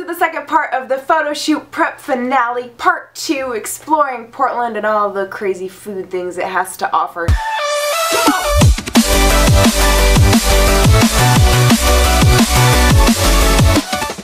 to the second part of the photo shoot prep finale, part 2, exploring Portland and all the crazy food things it has to offer.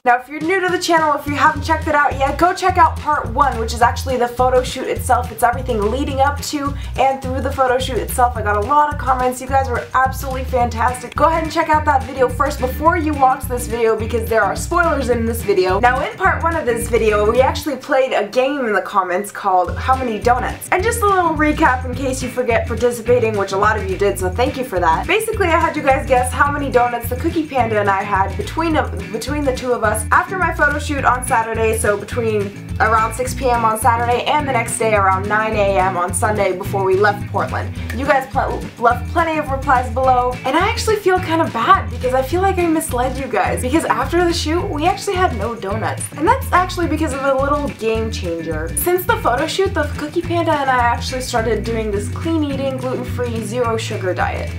Now if you're new to the channel, if you haven't checked it out yet, go check out part 1, which is actually the photo shoot itself. It's everything leading up to and through the photo shoot itself. I got a lot of comments. You guys were absolutely fantastic. Go ahead and check out that video first before you watch this video because there are spoilers in this video. Now in part 1 of this video, we actually played a game in the comments called How Many Donuts? And just a little recap in case you forget participating, which a lot of you did, so thank you for that. Basically, I had you guys guess how many donuts the Cookie Panda and I had between the two of us after my photo shoot on Saturday, so between around 6 p.m. on Saturday and the next day around 9 a.m. on Sunday before we left Portland. You guys left plenty of replies below, and I actually feel kind of bad because I feel like I misled you guys because after the shoot, we actually had no donuts. And that's actually because of a little game changer. Since the photo shoot, the Cookie Panda and I actually started doing this clean eating, gluten-free, zero sugar diet.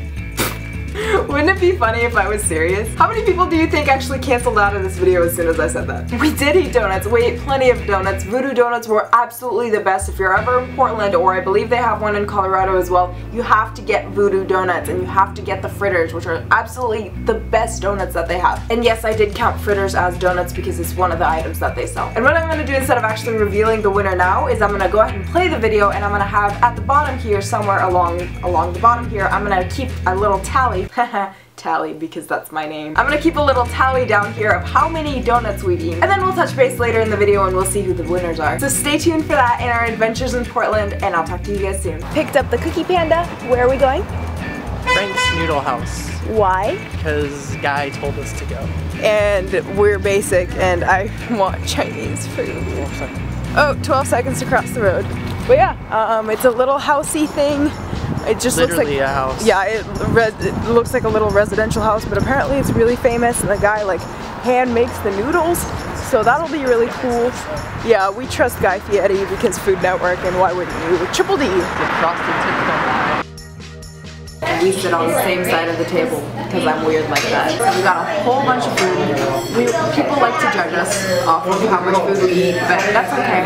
Wouldn't it be funny if I was serious? How many people do you think actually canceled out of this video as soon as I said that? We did eat donuts. We ate plenty of donuts. Voodoo Doughnut were absolutely the best. If you're ever in Portland, or I believe they have one in Colorado as well, you have to get Voodoo Doughnut and you have to get the fritters, which are absolutely the best donuts that they have. And yes, I did count fritters as donuts because it's one of the items that they sell. And what I'm going to do instead of actually revealing the winner now is I'm going to go ahead and play the video, and I'm going to have at the bottom here, somewhere along the bottom here, I'm going to keep a little tally. Tally, because that's my name. I'm gonna keep a little tally down here of how many donuts we've eaten, and then we'll touch base later in the video and we'll see who the winners are. So stay tuned for that in our adventures in Portland, and I'll talk to you guys soon. Picked up the Cookie Panda. Where are we going? Frank's Noodle House. Why? Because Guy told us to go. And we're basic, and I want Chinese food. 12 seconds. Oh, 12 seconds to cross the road. But yeah, it's a little housey thing. It just looks like a house. Yeah, it looks like a little residential house, but apparently it's really famous, and the guy like hand makes the noodles, so that'll be really cool. Yeah, we trust Guy Fieri because Food Network, and why wouldn't you? Triple D. The frosted tips don't lie. We sit on the same side of the table because I'm weird like that. So we got a whole bunch of food. People like to judge us off of how much food we eat, but that's okay.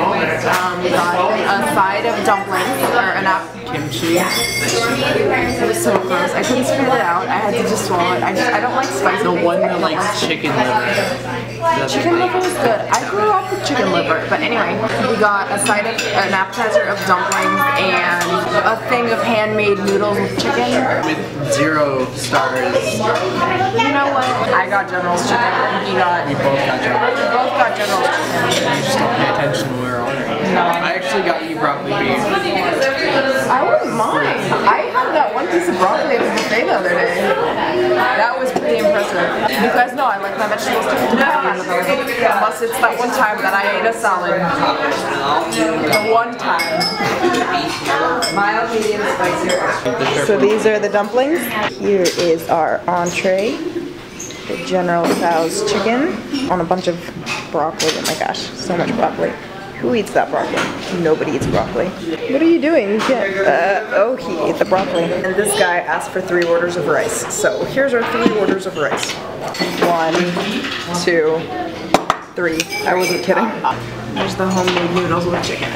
We got a side of dumplings, or an kimchi. It was so gross. I couldn't spit it out. I had to just swallow it. I don't like spicy. The one that likes chicken liver. Chicken liver is good. I grew up with chicken liver, but anyway, we got a side of an appetizer of dumplings and a thing of handmade noodles with chicken. With 0 stars. You know what? I got General's chicken. We both got General's. We both got General's chicken. You just don't pay attention when we were on it. No. I actually got you broccoli beef. I wouldn't mind. I had that one piece of broccoli at the buffet the other day. That was pretty impressive. You guys know I like my vegetables to the heck out of them. Unless it's that one time that I ate a salad. The one time. Mild, medium, spicy. So these are the dumplings. Here is our entree. The General Tso's chicken on a bunch of broccoli. Oh my gosh, so much broccoli. Who eats that broccoli? Nobody eats broccoli. What are you doing? You can't. Oh, he ate the broccoli. And this guy asked for 3 orders of rice. So here's our 3 orders of rice. 1, 2, 3. I wasn't kidding. There's the homemade noodles with chicken.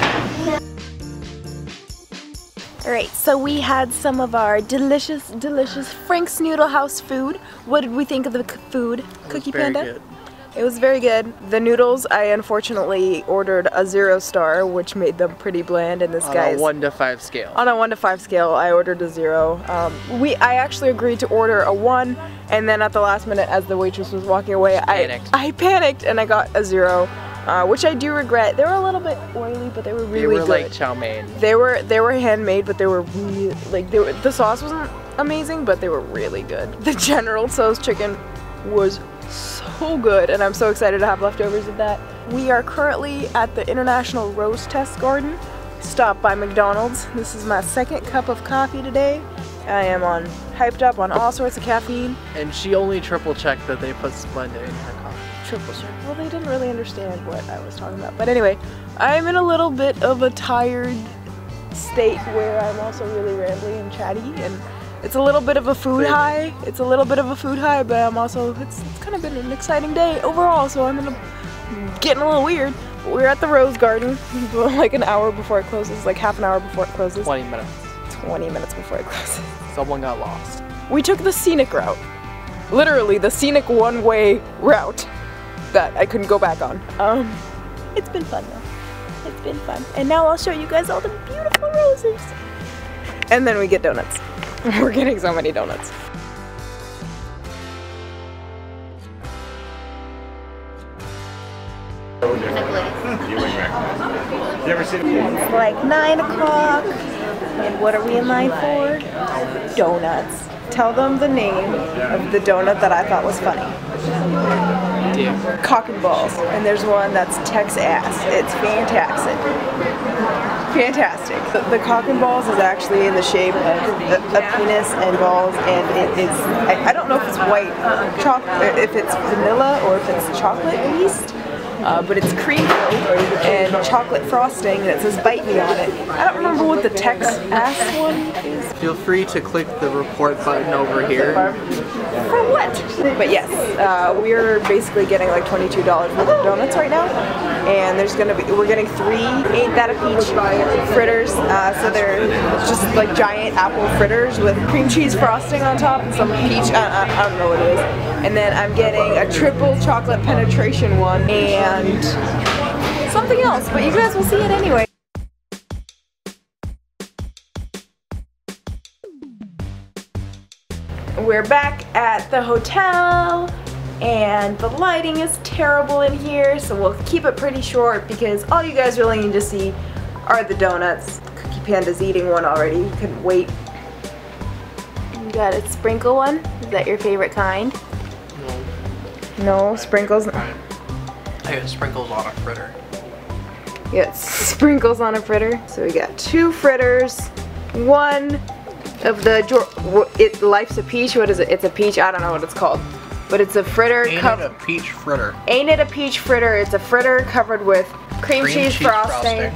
Alright, so we had some of our delicious Frank's Noodle House food. What did we think of the food, Cookie Panda? Good. It was very good. The noodles, I unfortunately ordered a 0 star, which made them pretty bland, and this guy's... On a 1 to 5 scale. On a 1 to 5 scale, I ordered a 0. I actually agreed to order a 1, and then at the last minute, as the waitress was walking away, I panicked and I got a 0. Which I do regret. They were a little bit oily, but they were really good. They were like chow mein. They were handmade, but they were really, like, the sauce wasn't amazing, but they were really good. The General Tso's chicken was so good, and I'm so excited to have leftovers of that. We are currently at the International Rose Test Garden. Stopped by McDonald's. This is my 2nd cup of coffee today. I am hyped up on all sorts of caffeine. And she only triple checked that they put Splenda in her coffee. Triple check. Well, they didn't really understand what I was talking about. But anyway, I'm in a little bit of a tired state where I'm also really rambly and chatty, and it's a little bit of a food high. It's a little bit of a food high, but I'm also, it's kind of been an exciting day overall, so I'm in a getting a little weird. We're at the Rose Garden like an hour before it closes, like half an hour before it closes. 20 minutes. 20 minutes before it closes. Someone got lost. We took the scenic route. Literally the scenic one-way route that I couldn't go back on. It's been fun though. It's been fun. And now I'll show you guys all the beautiful roses. And then we get donuts. We're getting so many donuts. It's like 9 o'clock, and what are we in line for? Donuts. Tell them the name of the donut that I thought was funny. Yeah. Cock and balls. And there's one that's Tex ass. It's fantastic. Fantastic. The cock and balls is actually in the shape of a penis and balls, and it is, I don't know if it's white chocolate, if it's vanilla or if it's chocolate yeast. But it's cream filled and chocolate frosting, and it says "Bite Me" on it. I don't remember what the Tex ass one is. Feel free to click the report button over here. For what? But yes, we're basically getting like $22 worth of donuts right now, and we're getting 3 ain't that a peach fritters. So they're just like giant apple fritters with cream cheese frosting on top and some peach. I don't know what it is. And then I'm getting a triple chocolate penetration one and something else, but you guys will see it anyway. We're back at the hotel, and the lighting is terrible in here, so we'll keep it pretty short because all you guys really need to see are the donuts. Cookie Panda's eating one already, you couldn't wait. You got a sprinkle one? Is that your favorite kind? No, sprinkles. I got sprinkles on a fritter. Yeah, sprinkles on a fritter. So we got 2 fritters, 1 of the Life's a Peach. What is it? It's a peach. I don't know what it's called, but it's a fritter. Ain't it a peach fritter? Ain't it a peach fritter? It's a fritter covered with cream cheese frosting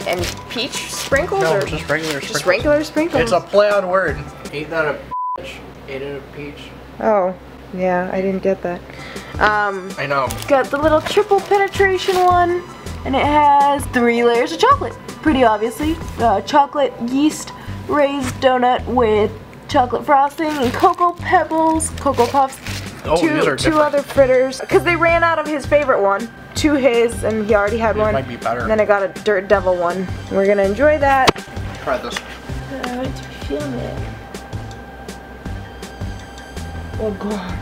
and peach sprinkles, no, or just regular sprinkles. Just regular sprinkles. It's a play on word. Ain't that a peach? Ain't it a peach? Oh, yeah, I didn't get that. I know. Got the little triple penetration one, and it has 3 layers of chocolate. Pretty obviously, chocolate yeast raised donut with chocolate frosting and cocoa pebbles, cocoa puffs. Oh, these are 2 other fritters, because they ran out of his favorite one. 2 his, and he already had one. Might be better. And then I got a Dirt Devil one. We're gonna enjoy that. Try this. I want to feel it. Oh god.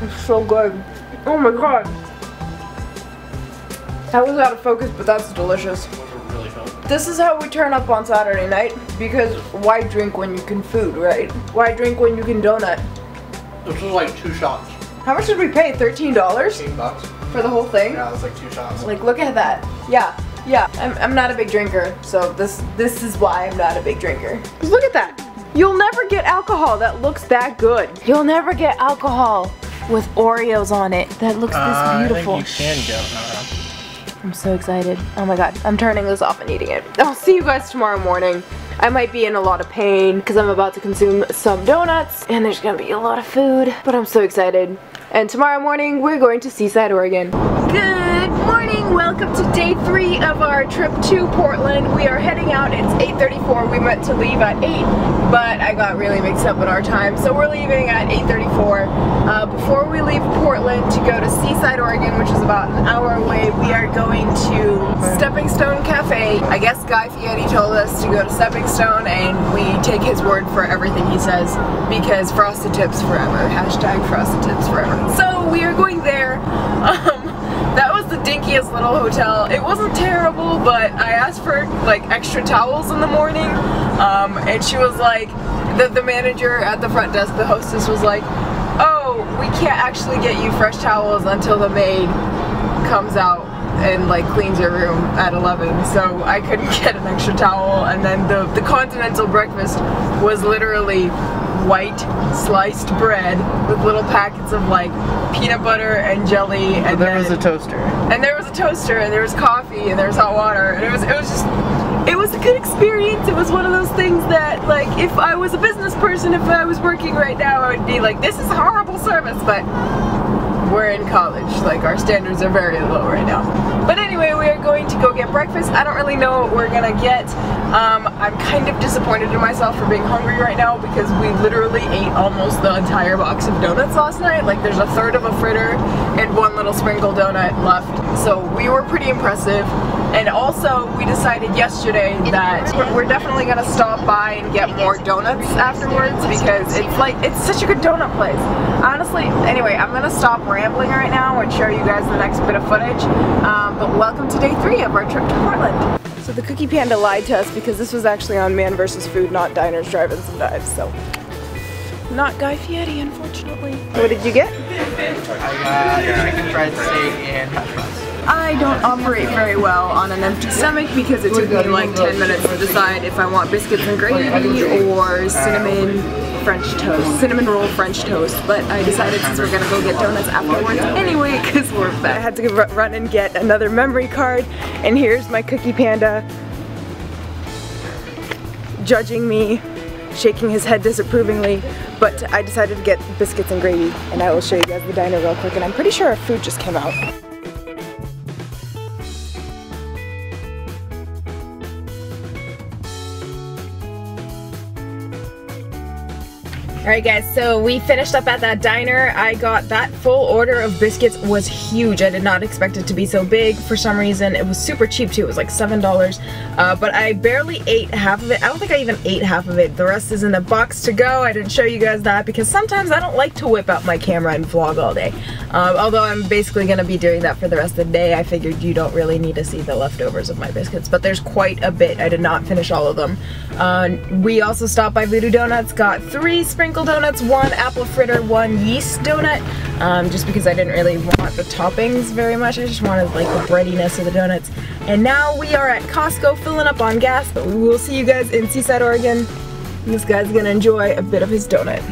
It's so good. Oh my god. That was out of focus, but that's delicious. This is how we turn up on Saturday night, because why drink when you can food, right? Why drink when you can donut? This was like 2 shots. How much did we pay? $13? $13 for the whole thing? Yeah, it was like 2 shots. Like, look at that. Yeah. I'm not a big drinker, so this is why I'm not a big drinker. Look at that. You'll never get alcohol that looks that good. You'll never get alcohol with Oreos on it that looks this beautiful. I think you can get I'm so excited. Oh my god. I'm turning this off and eating it. I'll see you guys tomorrow morning. I might be in a lot of pain because I'm about to consume some donuts and there's gonna be a lot of food, but I'm so excited. And tomorrow morning we're going to Seaside, Oregon. Good morning. Welcome to day 3 of our trip to Portland. We are heading out. It's 8:34. We meant to leave at 8, but I got really mixed up in our time, so we're leaving at 8:34. Before we leave Portland to go to Seaside, Oregon, which is about an hour away, we are going to Stepping Stone Cafe. I guess Guy Fieri told us to go to Stepping Stone, and we take his word for everything he says because Frosted Tips forever. Hashtag Frosted Tips forever. So we are going there. That was the dinkiest little hotel. It wasn't terrible, but I asked for like extra towels in the morning, and she was like, the manager at the front desk, the hostess was like, oh, we can't actually get you fresh towels until the maid comes out and like cleans your room at 11, so I couldn't get an extra towel. And then the continental breakfast was literally white sliced bread with little packets of like peanut butter and jelly, and there was a toaster. And there was a toaster, and there was coffee, and there was hot water, and it was a good experience. It was one of those things that, like, if I was a business person, if I was working right now, I would be like, this is horrible service, but we're in college. Like, our standards are very low right now. But anyway, we are going to go get breakfast. I don't really know what we're gonna get. I'm kind of disappointed in myself for being hungry right now because we literally ate almost the entire box of donuts last night. Like, there's a third of a fritter and one little sprinkle donut left. So we were pretty impressive. And also, we decided yesterday that we're definitely gonna stop by and get more donuts afterwards because it's such a good donut place. Honestly, anyway, I'm gonna stop rambling right now and show you guys the next bit of footage. But welcome to day 3 of our trip to Portland. So the Cookie Panda lied to us because this was actually on Man vs. Food, not Diners, Drive-Ins, and Dives. So, not Guy Fieri, unfortunately. What did you get? I got chicken fried steak and hash browns. I don't operate very well on an empty stomach because it took me like 10 minutes to decide if I want biscuits and gravy or cinnamon roll French toast, but I decided since we're gonna go get donuts afterwards anyway because we're back. I had to run and get another memory card, and here's my Cookie Panda judging me, shaking his head disapprovingly, but I decided to get biscuits and gravy, and I will show you guys the diner real quick, and I'm pretty sure our food just came out. Alright guys, so we finished up at that diner. I got that full order of biscuits. Was huge. I did not expect it to be so big for some reason. It was super cheap too. It was like $7. But I barely ate half of it. I don't think I even ate half of it. The rest is in the box to go. I didn't show you guys that because sometimes I don't like to whip out my camera and vlog all day. Although I'm basically going to be doing that for the rest of the day. I figured you don't really need to see the leftovers of my biscuits. But there's quite a bit. I did not finish all of them. We also stopped by Voodoo Doughnut. Got 3 sprinkle donuts, 1 apple fritter, 1 yeast donut, just because I didn't really want the toppings very much. I just wanted like the breadiness of the donuts. And now we are at Costco filling up on gas, but we will see you guys in Seaside, Oregon. This guy's gonna enjoy a bit of his donut.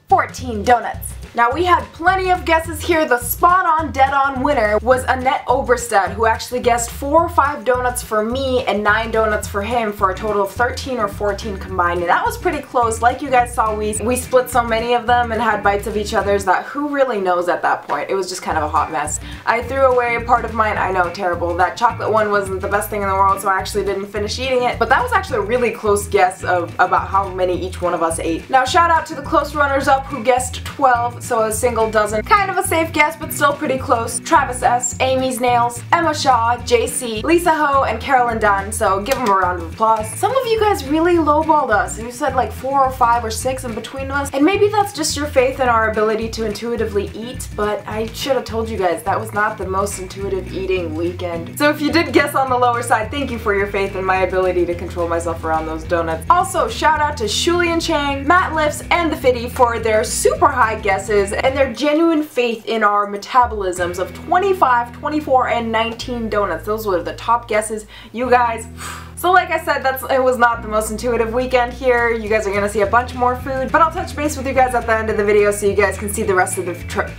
14 donuts. Now we had plenty of guesses here. The spot-on, dead-on winner was Annette Oberstad, who actually guessed 4 or 5 donuts for me and 9 donuts for him for a total of 13 or 14 combined. And that was pretty close. Like you guys saw, we split so many of them and had bites of each other's that who really knows at that point. It was just kind of a hot mess. I threw away a part of mine. I know, terrible. That chocolate one wasn't the best thing in the world, so I actually didn't finish eating it. But that was actually a really close guess of about how many each one of us ate. Now shout out to the close runners-up who guessed 12. So a single dozen. Kind of a safe guess, but still pretty close. Travis S., Amy's Nails, Emma Shaw, JC, Lisa Ho, and Carolyn Dunn, so give them a round of applause. Some of you guys really lowballed us, and you said like 4 or 5 or 6 in between us, and maybe that's just your faith in our ability to intuitively eat, but I should have told you guys that was not the most intuitive eating weekend. So if you did guess on the lower side, thank you for your faith in my ability to control myself around those donuts. Also, shout out to Shulian Chang, Matt Lifts, and the Fitty for their super high guesses and their genuine faith in our metabolisms of 25, 24, and 19 donuts. Those were the top guesses, you guys. So like I said, it was not the most intuitive weekend here. You guys are gonna see a bunch more food, but I'll touch base with you guys at the end of the video so you guys can see the rest of the trip.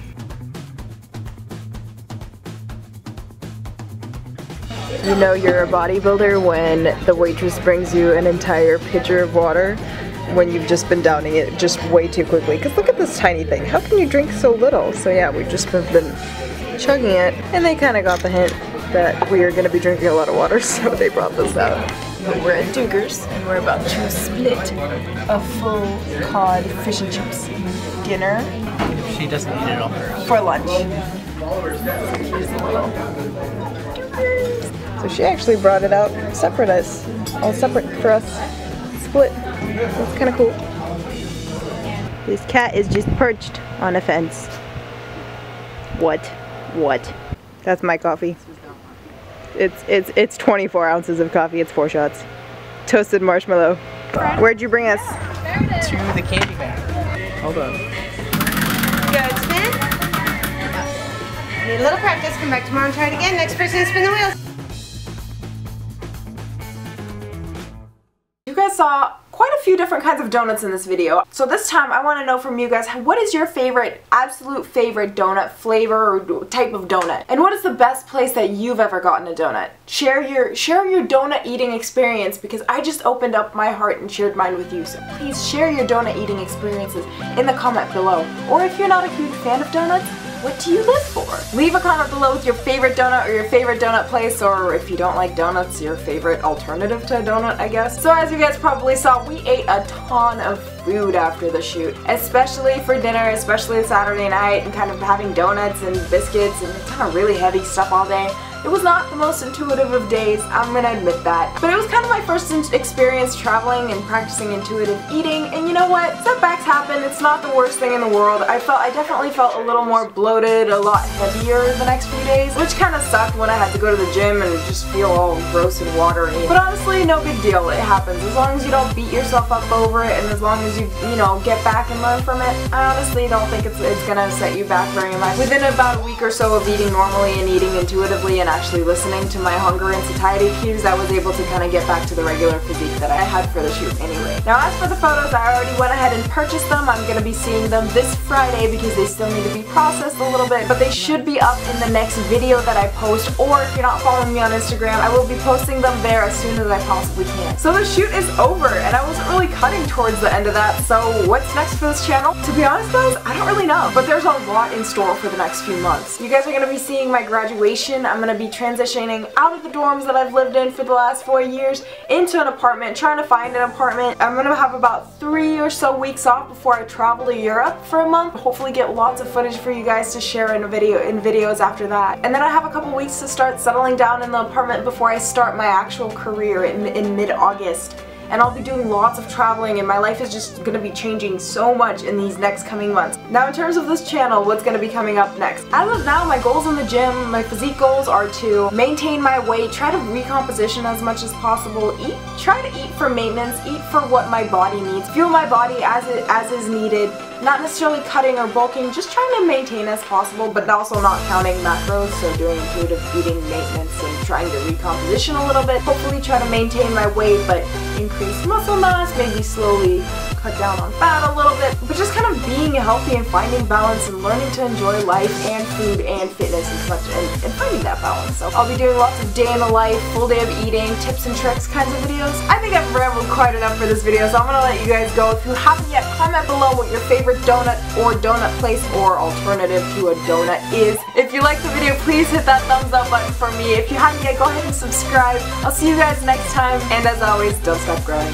You know you're a bodybuilder when the waitress brings you an entire pitcher of water when you've just been downing it just way too quickly. Because look at this tiny thing. How can you drink so little? So yeah, we've just been chugging it, and they kind of got the hint that we are going to be drinking a lot of water, so they brought this out. But we're at Duger's, and we're about to split a full cod fish and chips dinner. She doesn't eat it on her. For lunch. Here's a little Duger's. So she actually brought it out separate all separate for us. Split. That's kind of cool. This cat is just perched on a fence. What? What? That's my coffee. It's 24 ounces of coffee. It's 4 shots. Toasted marshmallow. Where'd you bring us? To the candy man. Hold on. Good spin. Need a little practice. Come back tomorrow and try it again. Next person, spin the wheels. You guys saw quite a few different kinds of donuts in this video. So this time I want to know from you guys, what is your favorite, absolute favorite donut flavor or type of donut? And what is the best place that you've ever gotten a donut? Share your donut eating experience, because I just opened up my heart and shared mine with you. So please share your donut eating experiences in the comment below. Or if you're not a huge fan of donuts, what do you live for? Leave a comment below with your favorite donut or your favorite donut place, or if you don't like donuts, your favorite alternative to a donut, I guess. So as you guys probably saw, we ate a ton of food after the shoot, especially for dinner, especially Saturday night, and kind of having donuts and biscuits and kind of really heavy stuff all day. It was not the most intuitive of days, I'm gonna admit that. But it was kind of my first experience traveling and practicing intuitive eating, and you know what? Setbacks happen, it's not the worst thing in the world. I definitely felt a little more bloated, a lot heavier the next few days, which kind of sucked when I had to go to the gym and just feel all gross and watery. But honestly, no big deal, it happens. As long as you don't beat yourself up over it, and as long as you know, get back and learn from it, I honestly don't think it's gonna set you back very much. Within about a week or so of eating normally and eating intuitively and actually listening to my hunger and satiety cues, I was able to kind of get back to the regular physique that I had for the shoot anyway. Now as for the photos, I already went ahead and purchased them. I'm going to be seeing them this Friday because they still need to be processed a little bit, but they should be up in the next video that I post, or if you're not following me on Instagram, I will be posting them there as soon as I possibly can. So the shoot is over, and I wasn't really cutting towards the end of that, so what's next for this channel? To be honest guys, I don't really know, but there's a lot in store for the next few months. You guys are going to be seeing my graduation. I'm going to be transitioning out of the dorms that I've lived in for the last 4 years into an apartment, trying to find an apartment. I'm going to have about 3 or so weeks off before I travel to Europe for a month. Hopefully get lots of footage for you guys to share in videos after that. And then I have a couple weeks to start settling down in the apartment before I start my actual career in mid-August. And I'll be doing lots of traveling, and my life is just going to be changing so much in these next coming months. Now in terms of this channel, what's going to be coming up next? As of now, my goals in the gym, my physique goals are to maintain my weight, try to recomposition as much as possible, try to eat for maintenance, eat for what my body needs, fuel my body as is needed, not necessarily cutting or bulking, just trying to maintain as possible, but also not counting macros, so doing intuitive eating maintenance and trying to recomposition a little bit. Hopefully try to maintain my weight, but increase muscle mass, maybe slowly cut down on fat a little bit, but just kind of being healthy and finding balance and learning to enjoy life and food and fitness and such, and finding that balance. So I'll be doing lots of day in the life, full day of eating, tips and tricks kinds of videos. I think I've rambled quite enough for this video, so I'm gonna let you guys go. If you haven't yet, comment below what your favorite donut or donut place or alternative to a donut is. If you liked the video, please hit that thumbs up button for me. If you haven't yet, go ahead and subscribe. I'll see you guys next time, and as always, don't stop growing.